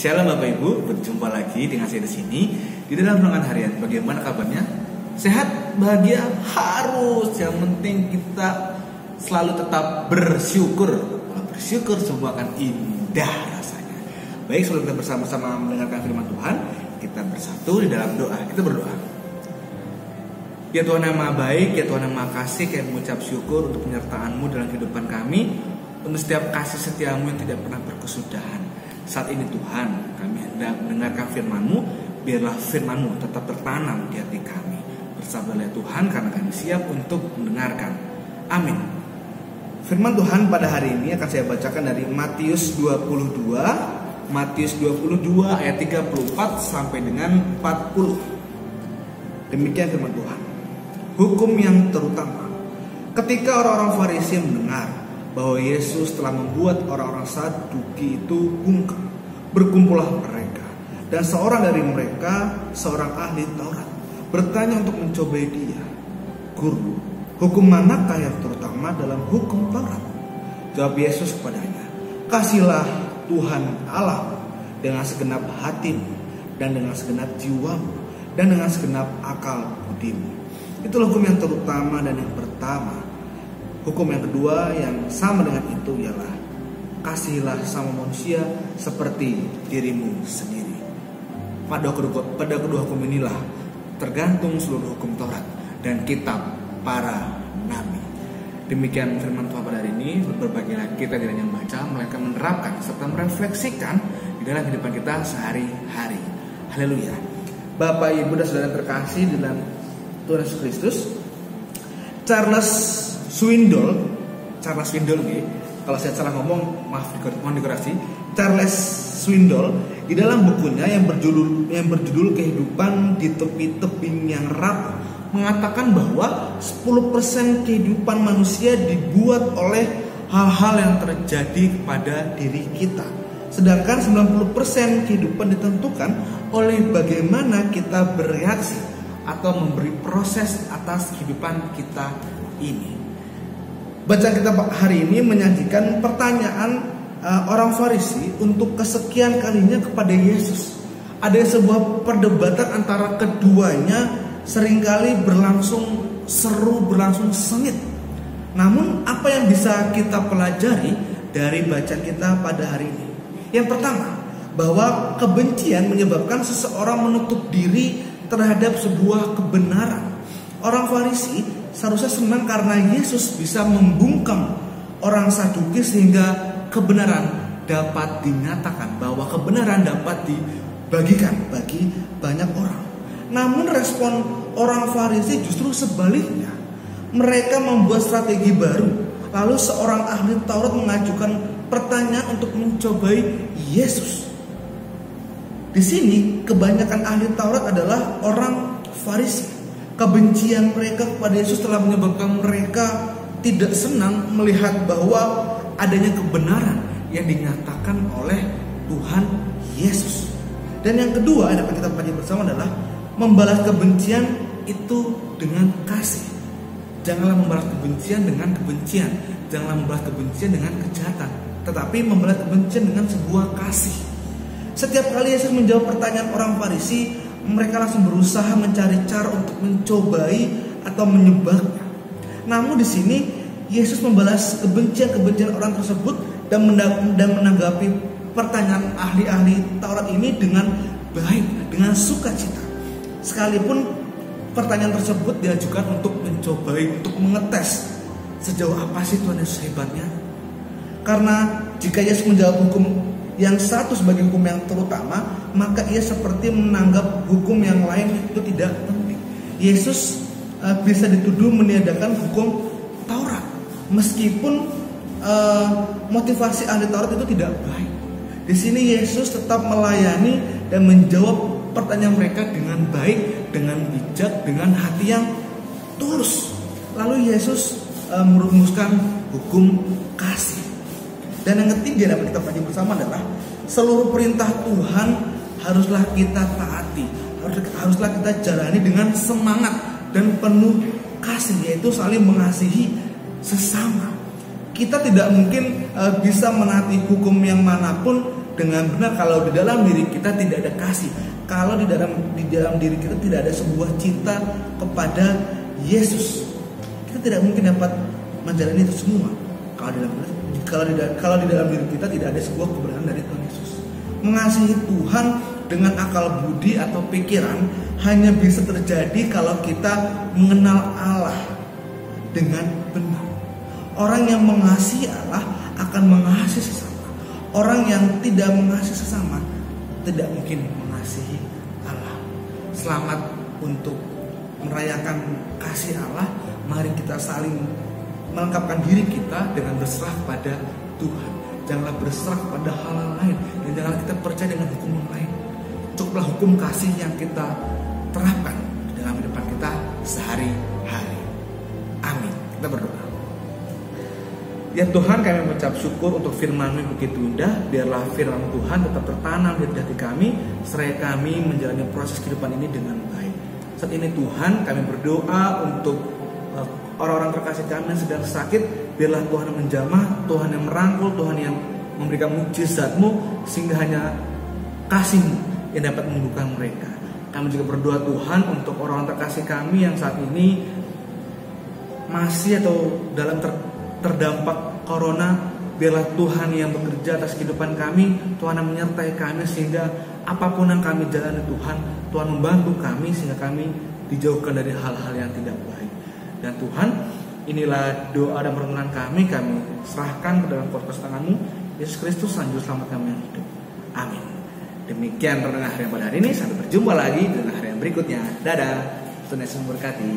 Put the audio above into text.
Shalom Bapak Ibu, berjumpa lagi dengan saya di sini di dalam renungan harian. Bagaimana kabarnya? Sehat, bahagia, harus. Yang penting kita selalu tetap bersyukur. Kalau bersyukur semua akan indah rasanya. Baik, sebelum kita bersama-sama mendengarkan firman Tuhan, kita bersatu di dalam doa. Kita berdoa. Ya Tuhan yang Maha Baik, ya Tuhan yang Maha Kasih, kami mengucap syukur untuk penyertaan-Mu dalam kehidupan kami, untuk setiap kasih setia-Mu yang tidak pernah berkesudahan. Saat ini Tuhan, kami hendak mendengarkan firman-Mu, biarlah firman-Mu tetap tertanam di hati kami. Bersabarlah Tuhan, karena kami siap untuk mendengarkan. Amin. Firman Tuhan pada hari ini akan saya bacakan dari Matius 22 ayat 34 sampai dengan 40. Demikian firman Tuhan. Hukum yang terutama. Ketika orang-orang Farisi mendengar bahwa Yesus telah membuat orang-orang Saduki itu bungkam, berkumpullah mereka, dan seorang dari mereka, seorang ahli Taurat, bertanya untuk mencobai dia, "Guru, hukum manakah yang terutama dalam hukum Taurat?" Jawab Yesus kepadanya, "Kasihilah Tuhan Allah dengan segenap hatimu, dan dengan segenap jiwamu, dan dengan segenap akal budimu." Itulah hukum yang terutama dan yang pertama. Hukum yang kedua yang sama dengan itu ialah kasihilah sama manusia seperti dirimu sendiri. Pada kedua hukum inilah tergantung seluruh hukum Taurat dan kitab para nabi. Demikian firman Tuhan pada hari ini. Berbagailah kita tidak hanya membaca, melainkan menerapkan serta merefleksikan di dalam kehidupan kita sehari-hari. Haleluya. Bapak, Ibu, dan saudara terkasih dalam Tuhan Yesus Kristus, Charles Swindoll, kalau saya salah ngomong, mohon dikoreksi. Charles Swindoll di dalam bukunya yang berjudul Kehidupan di Tepi Tebing yang Rapuh mengatakan bahwa 10% kehidupan manusia dibuat oleh hal-hal yang terjadi pada diri kita, sedangkan 90% kehidupan ditentukan oleh bagaimana kita bereaksi atau memberi proses atas kehidupan kita ini. Bacaan kita hari ini menyajikan pertanyaan orang Farisi untuk kesekian kalinya kepada Yesus. Ada sebuah perdebatan antara keduanya, seringkali berlangsung seru, berlangsung sengit. Namun apa yang bisa kita pelajari dari bacaan kita pada hari ini? Yang pertama, bahwa kebencian menyebabkan seseorang menutup diri terhadap sebuah kebenaran. Orang Farisi seharusnya senang karena Yesus bisa membungkam orang Saduki sehingga kebenaran dapat dinyatakan, bahwa kebenaran dapat dibagikan bagi banyak orang. Namun respon orang Farisi justru sebaliknya. Mereka membuat strategi baru. Lalu seorang ahli Taurat mengajukan pertanyaan untuk mencobai Yesus. Di sini kebanyakan ahli Taurat adalah orang Farisi. Kebencian mereka kepada Yesus telah menyebabkan mereka tidak senang melihat bahwa adanya kebenaran yang dinyatakan oleh Tuhan Yesus. Dan yang kedua yang dapat kita pelajari bersama adalah membalas kebencian itu dengan kasih. Janganlah membalas kebencian dengan kebencian, janganlah membalas kebencian dengan kejahatan, tetapi membalas kebencian dengan sebuah kasih. Setiap kali Yesus menjawab pertanyaan orang Farisi, mereka langsung berusaha mencari cara untuk mencobai atau menyebabnya. Namun di sini Yesus membalas kebencian orang tersebut dan menanggapi pertanyaan ahli-ahli Taurat ini dengan baik, dengan sukacita. Sekalipun pertanyaan tersebut diajukan untuk mencobai, untuk mengetes sejauh apa sih Tuhan Yesus hebatnya. Karena jika Yesus menjawab hukum yang satu sebagai hukum yang terutama, maka ia seperti menganggap hukum yang lain itu tidak penting. Yesus bisa dituduh meniadakan hukum Taurat, meskipun motivasi ahli Taurat itu tidak baik. Di sini Yesus tetap melayani dan menjawab pertanyaan mereka dengan baik, dengan bijak, dengan hati yang tulus. Lalu Yesus merumuskan hukum kasih. Dan yang ketiga yang dapat kita pelajari bersama adalah seluruh perintah Tuhan haruslah kita taati, haruslah kita jalani dengan semangat dan penuh kasih, yaitu saling mengasihi sesama. Kita tidak mungkin bisa menaati hukum yang manapun dengan benar kalau di dalam diri kita tidak ada kasih, kalau di dalam diri kita tidak ada sebuah cinta kepada Yesus, kita tidak mungkin dapat menjalani itu semua. Kalau di dalam diri kita tidak ada sebuah kebenaran dari Tuhan Yesus. Mengasihi Tuhan dengan akal budi atau pikiran hanya bisa terjadi kalau kita mengenal Allah dengan benar. Orang yang mengasihi Allah akan mengasihi sesama. Orang yang tidak mengasihi sesama tidak mungkin mengasihi Allah. Selamat untuk merayakan kasih Allah. Mari kita saling melengkapkan diri kita dengan berserah pada Tuhan. Janganlah berserah pada hal lain, dan janganlah kita percaya dengan hukum yang lain. Cukuplah hukum kasih yang kita terapkan dalam kehidupan kita sehari-hari. Amin. Kita berdoa. Ya Tuhan, kami mengucap syukur untuk firman-Mu yang begitu indah. Biarlah firman Tuhan tetap tertanam di hati kami, seraya kami menjalani proses kehidupan ini dengan baik. Saat ini Tuhan, kami berdoa untuk orang-orang terkasih kami yang sedang sakit. Biarlah Tuhan yang menjamah, Tuhan yang merangkul, Tuhan yang memberikan mukjizat-Mu, sehingga hanya kasih-Mu yang dapat menyembuhkan mereka. Kami juga berdoa Tuhan untuk orang-orang terkasih kami yang saat ini masih atau dalam terdampak corona. Biarlah Tuhan yang bekerja atas kehidupan kami, Tuhan yang menyertai kami, sehingga apapun yang kami jalani Tuhan membantu kami sehingga kami dijauhkan dari hal-hal yang tidak baik. Dan Tuhan, inilah doa dan permohonan kami serahkan ke dalam podcast tangan-Mu, Yesus Kristus, Sang Juru Selamat kami yang hidup. Amin. Demikian renungan harian pada hari ini. Sampai berjumpa lagi di renungan harian berikutnya. Dadah. Tuhan Yesus memberkati.